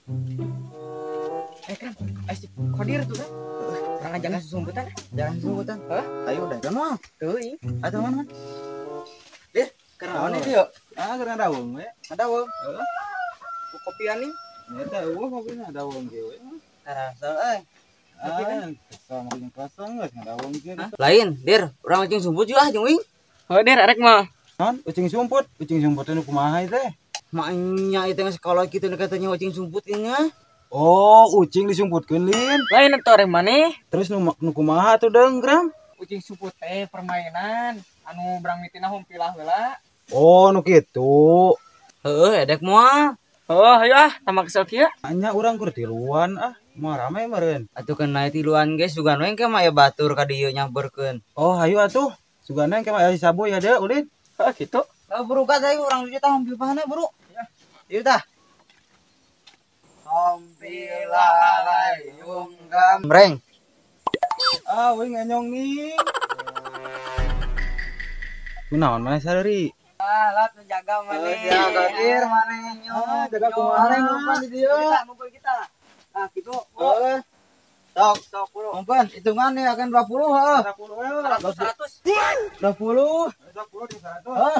Kan, si Kodir tuh kan. Jangan jangan sumbutan. Jangan sumbutan. Hah? Ayo udah kan mau. Teuing. Atuh mana? Dir, karena dia. Karena dawung we. Dawung. Kopian nih. Eta eueuh kopinya dawung ge we. Karasa Kesana yang kosong geus ngadawung ge. lain, Dir, urang ucing sumput juga jeung uing. Dir, arek mah. Non, ucing sumput anu kumaha teh? Maknya itu yang sekolah kita katanya ucing sumput ini. Oh, ucing disumputkeun lin. Lain itu arek maneh. Terus nu kumaha tuh deung, Gram? Ucing sumput teh permainan anu berang mitina humpilah heula. Oh, nu kitu. Heueuh, edek moal. Oh, ayo tamak kesel kieu. Anya urang keur tiluan moal rame meureun. Atuh kan naik tiluan geus juga we ke mah aya batur ka dieu nyamperkeun. Oh, hayu atuh. Sugana engke mah aya sabu ya deu ulin. Gitu. Buru ka teh urang di tah hampir pahana buru. Ya. Ieu tah. Sampilayung gambreng. Weuing nganyong nih. Kunaon maneh sadari? Lah jaga maneh. Jaga dir maneh nyong. Jaga kumaha ngumpan di dieu? Ngumpul kita. Nah, gitu. Heeh. Sok buru. Ngumpan hitungan nih akan 20 heuh. 20 100. 20. 20 di 100. Heeh.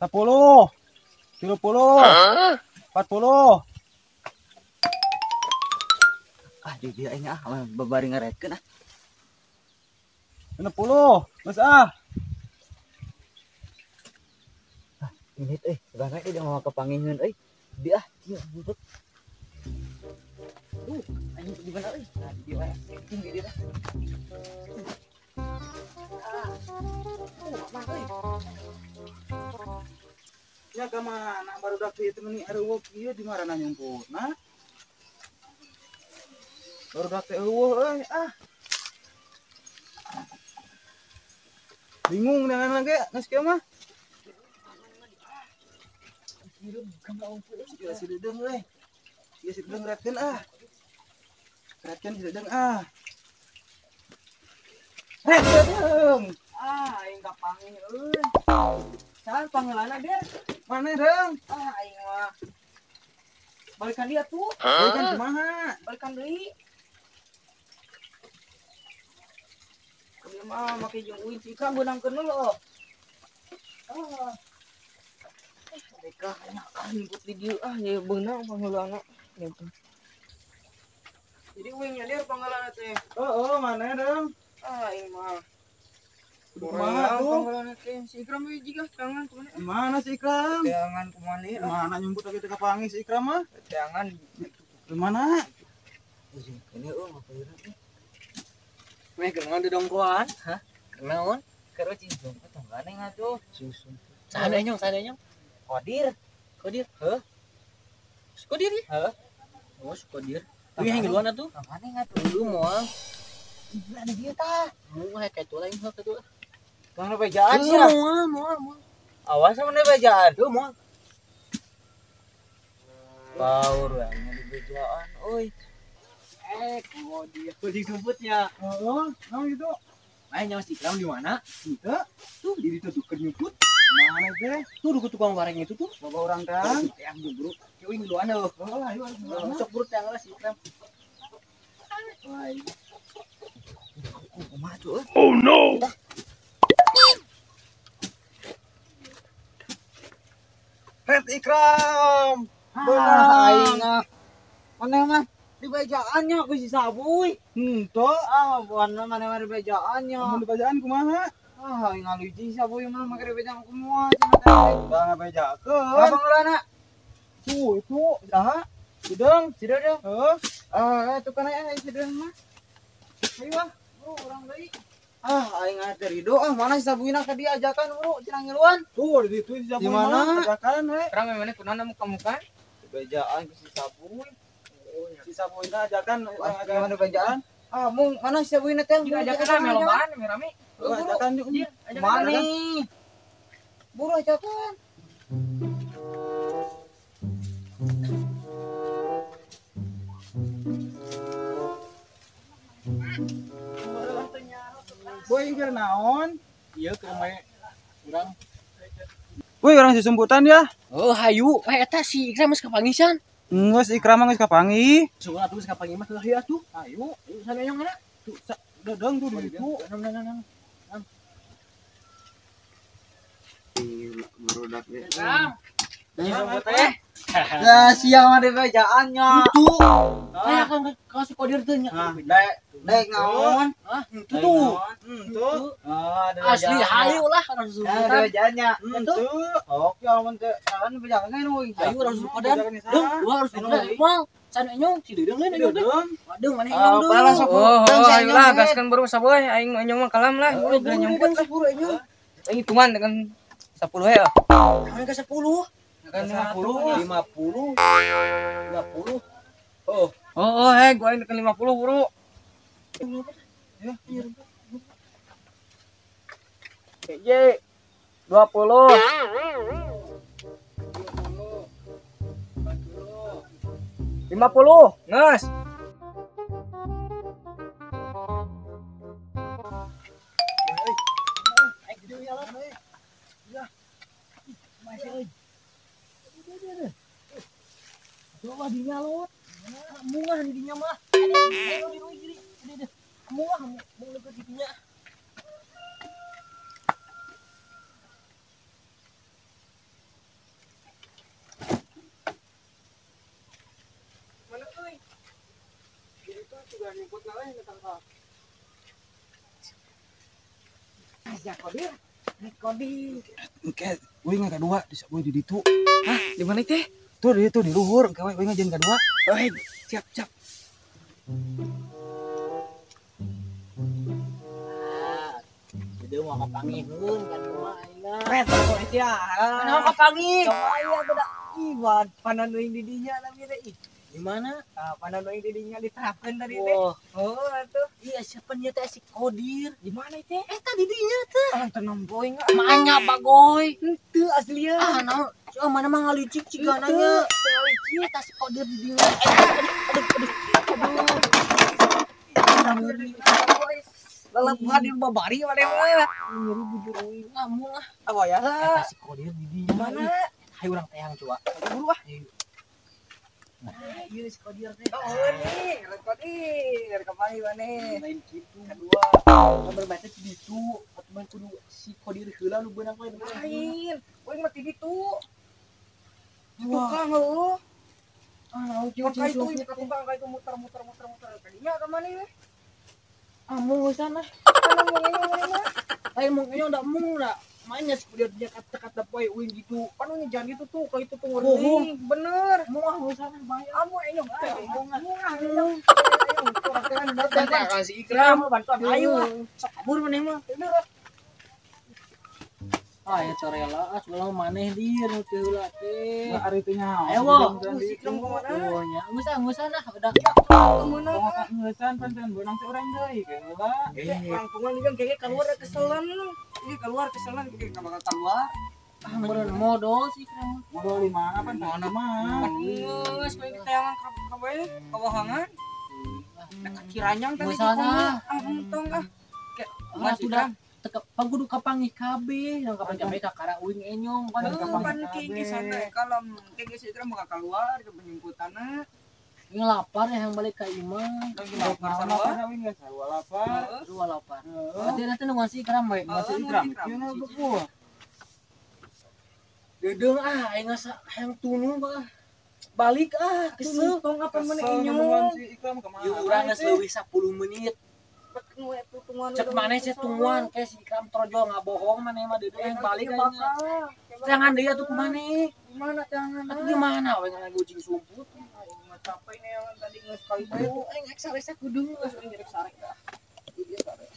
10. 30. 40. Di dia ini babari ngarekeun 60. Geus Ini segala dia mau kepangingeun dia ieu bubut. Anjing di mana Nah, di mana? Tinggi dia. Ya ka mana barudak ieu teh meuni areueuh ieu di marana nyumputna. Barudak teh eueuh Bingung dengan lagi geus kieu mah. Ieu si dedeung euy. Ieu si dedeung retkeun Retkeun si dedeung Retkeun. Aing kapangi euy. Saha pangeulana dia? Mana deung? Aing mah. Balikan dia tuh. Balikan kumaha? Balikan deui. Dia mah make jeung uin cika beunangkeun lo. Mereka nyangkut di dieu ya beunang pangeulana. Jadi uing nyalir pangeulana teh. Oh, mana deung? Aing mah. Kumaha tuh? Pangeulana teh si Ikram we jiga tangan kumaha? Mana si Ikram? Tangan kumaha? Mana nyumput lagi teh kapangi si Ikram mah? Tangan Di mana? ini ngapain teh? Meh kenal di dongkoan? Hah? Kenaon? Keur cing sumput tanggane ngatuh. Susun. Sada nyong. Kodir. Heuh. Kodir ya? Heuh. Oh, Kodir. Wih, yang duluan atuh. Tanggane ngatuh dulu moal. Gila ada dia tah. Mau kayak tuh lain heuh tuh. Bang bejaan sih. Moal. Awas sama bejaan. Tuh moal. Baur yang di bejaan, oi. Dia kucing sumputnya. Oh, gitu. Nanya si Ikram di mana? Kita Tuh, di situ tuh nyumput. mana teh? Tuh dukut tukang goreng itu tuh. Bawa orang kan? Yang buru. Cuy duluan loh. Oh, ayo. Sok burut yang lah si Ikram. Kumaha tuh? Oh no. Red Ikram. Aing mana mah di bejaannya bisi sabuy. Toh. Mana di bejaannya. Mun di bajaan kumaha? Aing ngaluji sabuy mah make bejaan kumaha Da ngabejakeun. Abang urana. Tuh, itu saha? Sideng. Sideng. Heeh. Itu kan aya sideng mah. Ayo orang deui. Aing ngater ridho mana sabuyna ka diajakan bro cenah ngiluan. Tuh, di situ di Di mana? Ajakan we. Terang mana kunana muka-muka? Bejaan ke si sabuy. Si sabuyna ajakan Mana bejaan? Mung mana sabuyna teh? Ajakan melobaan rame. Ajakan yuk. Mana? Buru ajakan. Boy keur naon? Iya ke rumah urang. Woi, orang si sumputan ya. Oh, hayu, eta si Ikram geus kapangisan. Geus Ikram geus kapangi. Sugan atuh geus kapangi mah hayu atuh. Hayu, sana nyong kana. Tuh, dadang tuh di itu. Nang. Barudak ge. Ikram. Teh. Ya siang ada bejaannya. Itu. Aya kan kasih kodir teh nya. Dek ngaon. Hah, itu tuh. Tuh. Asli hayu lah orang Ya ada Sultan. bejaannya. Tuh. Oke, amun teh kan bejaannya nu. Hayu orang Sultan. Dong, harus bener. Mal, sana nyong si dedeung lain nyong deh. Waduh, mana nyong dong. Balas aku. Ayo lah, gaskan baru saboy, aing mah nyong mah kalam lah. Oh, geus nyemput lah buru nyong. Aing hitungan dengan 10 ya. Mana ke 10? Kan 50. 50. Oh, Oh, gua aing dengan 50 buru. PJ 20. 50. Nges. coba dinya lot. Mungah di dinya mah. Ayo di diri. Mungah mau leukeut di dinya. Mana euy? Itu juga nyebut naleh tentang ka. Ya kodir. Kodir. Engke, we nga kadua di saboy di ditu. Hah, di mana teh? Tuh di ditu di luhur, engke we nga jeung kadua. Oh, siap. Jadi mau kapangihun kan rumah aina. Ret poe sia. Mana kapangih? Aya beda iwan pananoing di dinya namanya ih. Di mana? Pananoing di dinya diterapkeun tadi teh. Wah, Oh, atuh. iya siapa nya teh si Kodir. Di mana teh? Eta di dinya teh. Tenang boy enggak. Manya bagoy. Henteu aslian. Ah, naon? Mana mah ngalicik cigananya. Ngalicik eta si Kodir di dinya. Lalap hadir babari mana mah. Nyeri bujur euy. Ngamung ah. Apa ya? Eta si Kodir di dinya. Mana? Hayu urang teh yang coba. Buru ah. Iya si Kodir teh. Oh nih, Kodir, kembali mana? Lain kitu. Kedua, kabar baca di ditu. Atuh kudu si Kodir heula lu beunang we. Lain, gue mati ditu. Wah. Tukang lu. Ah, naon kieu Kayak itu ini tukang kayak itu muter. Kadinya ke mana ya? Amung sana. Mana mau mana? Lain mung nya udah mung da. Mainnya si Kodir dia kata-kata poe uing gitu. Kan jangan itu tuh kayak itu tuh Bohong. bener. Mung ah sana bayar. Amu enyong teh. Tah kasih Ikram. Bantuan ayo. Sok kabur maneh mah. Ah ya corela ah segala maneh dir nu teh heula teh. Nah, ari teh nya. Ayo wo. Ikram kemana? Oh nya geus nah udah. Kemana? Pokoknya ngeusan panten beunang teh urang deui kayak heula. Langkungan ini kan kayak keluar keselan. Ini keluar keselan kayak bakal keluar. Ah meureun modal sih Ikram. Modal di mana pan mana mah. Geus kayak kita yang kabae kawahangan. Dekat Ciranyang tadi. Geus sana. Untung ah. Ah sudah teka pagudu kapangih kabeh nang kapan ka kara uing enyong kan Pan kiki santai kalau kiki sih mau keluar ke penjemputannya. Ini lapar ya yang balik ke imah. Lagi lapar sama. lapar. Dua lapar. Berarti nanti nu ngasih Ikram we. Masih Ikram. Ieu na beuh. Dedeung ah aing ngasa hayang tunu bah. Balik ah kesel. Tong apa mana Kesel inyong. nemuan si Ikram kemana? Ieu urang geus leuwih 10 menit. Cek maneh sih tungguan kayak si Ikram trojol ngabohong maneh mah dedeung yang balik aja. Jangan deui atuh kumaneh. Gimana jangan? Atuh gimana we ngana gojing sumput. Capek nih yang tadi sekali Aduh aing eksaresa kudu geus jadi sarek dah. Dia sarek.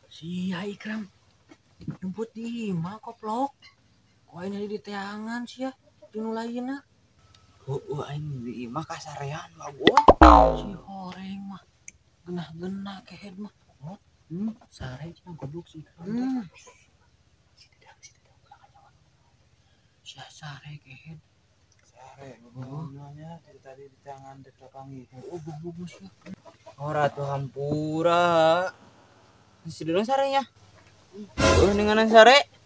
Sia Ikram. Nyumput di imah koplok. Kok ini di teangan sia. atuh nu lainna. Aing di imah kasarean bagus. Si horeng mah genah-genah kehed mah. Sare cenah goblok si Ikram. Si tidak belakangnya. Si sare kehed. Sare ngomongnya tadi di tangan dekat pangi. Bagus ya. Ora tuh hampura. Si dulu sarenya. Dengan sare.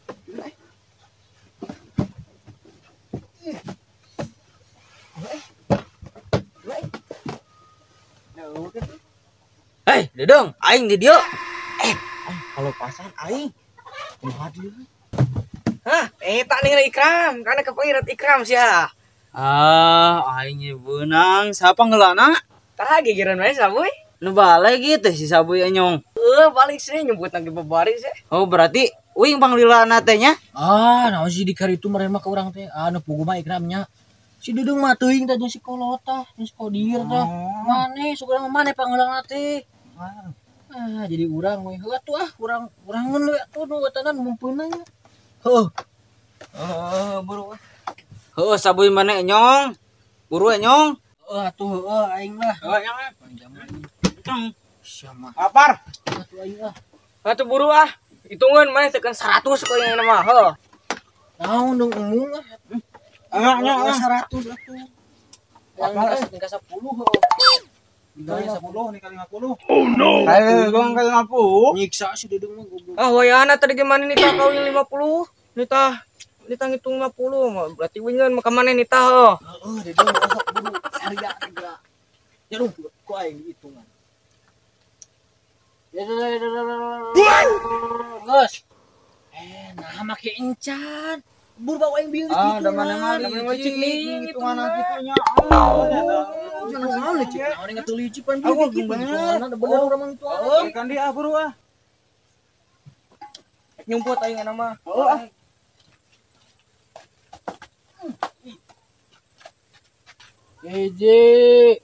Hei, Dedong, aing di dieu. Kalau pasan aing. Kumaha dieu? Hah, tak nih Ikram, karena kepengirat Ikram sia. Aing ge beunang, siapa ngeulana? Tah gigireun we sabuy. Nu balik gitu si sabuy anyong. Balik sih nyebut lagi babari sih. Oh, berarti uing panglilana teh nya? Naon si dikari itu meren mah ke urang teh. Nu pugu mah Ikramnya. Si Dedeng mah teuing teh si kolot tah, si kodir tah. Mane sukurang mane pangeulangna teh. Jadi urang we. Heuh atuh urangeun we atuh nu wetanan mumpeunna nya. Buru. Sabuy mana nyong? Buru nyong. Atuh aing lah. Nyong. Siapa? Apar? Atuh aing lah. Atuh buru hitungan mana tekan 100 kau yang nama. Naon dong umum lah. Nyong 100 atuh. Yang tingkat 10 Kali 10 nih kali 50. Oh no. Ayo gong kali 50. Nyiksa si Dedeng mah goblok. Wayana tadi gimana nih tah kawin 50? Nita ngitung 50 berarti wingan maka mana nita Dedeng masuk buru harga tiga. Ya lu ku aing hitungan. Gus. Nah make encan. Buru bawa aing bieu. Da mana cik nih hitungan kitunya. Naon licik? Naon ngatu licik pan bieu gitu. Bener urang mah itu. Kan dia buru nyumput aing nama. Hiji,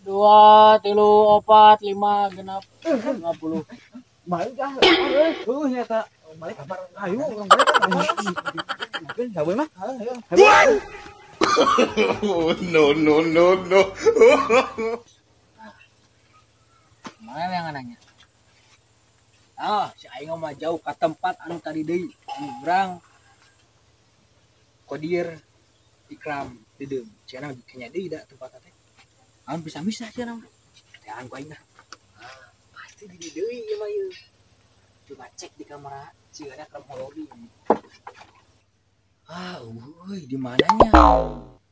2, 3, 4, 5, genap 50. Balik nyata. Balik kabar. Ayo urang balik. Sabuy mah. No. Mana yang nanya? Si aing mah jauh ke tempat anu tadi deui. Anu urang Kodir Ikram Dedeng. Cenah bikinnya deui da tempat teh. Anu bisa-bisa cenah. Jangan ku aing dah. Pasti di deui ieu mah ieu. Coba cek di kamera si ada kronologi. Di mananya?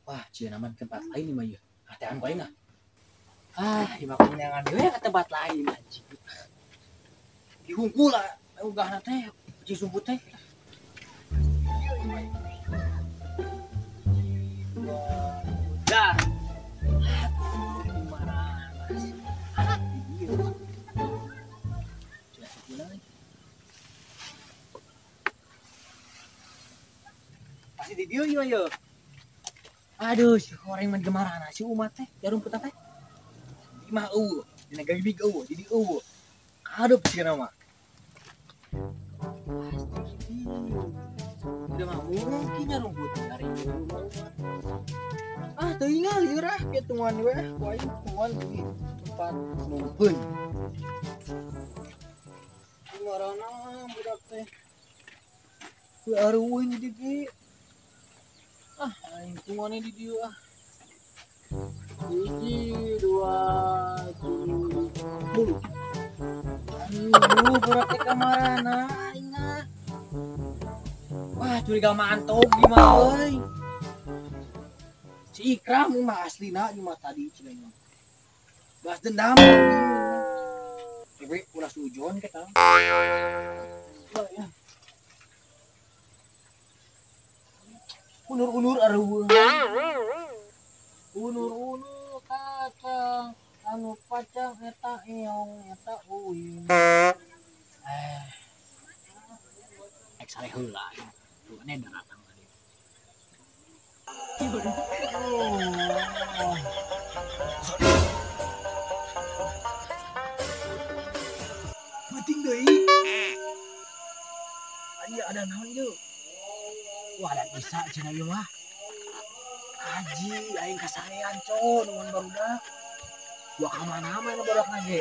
Wah, cenah mah tempat lain ieu mah ieu. Jangan ku aing dah. Ieu mah kunyangan deui ke tempat lain anjing. Dihungkul lah, ugahna teh, ci sumput teh. Dah. Pasti di dieu ieu. Aduh, si horeng mah gemarana si umat teh, jarum putah teh. Imah dina gagibig jadi Aduh, pikiran mah. Udah mah mungkin rumput dari rumah. Teuing lieur ketungan we, ku aing ketungan di tempat numpeun. Marana budak teh. Ku areueun di dieu. Aing ketungan di dieu Hiji, 2, 3, 10. Budak teh kamarana ingat. Wah, curiga mantap di mah euy. Si Ikram mah aslina di mah tadi cenah. Balas dendam. Ewe ulah sujon kita. Unur-unur areueun. Unur-unur kacang anu pacang eta eong eta uing. Sare heula. Tuh ne datang tadi. Penting deui. Aya ada naon ieu? Wah, ada bisa cenah ieu mah. Haji, aing kasarean con, nuhun barudak. Gua ka mana-mana barudak nage.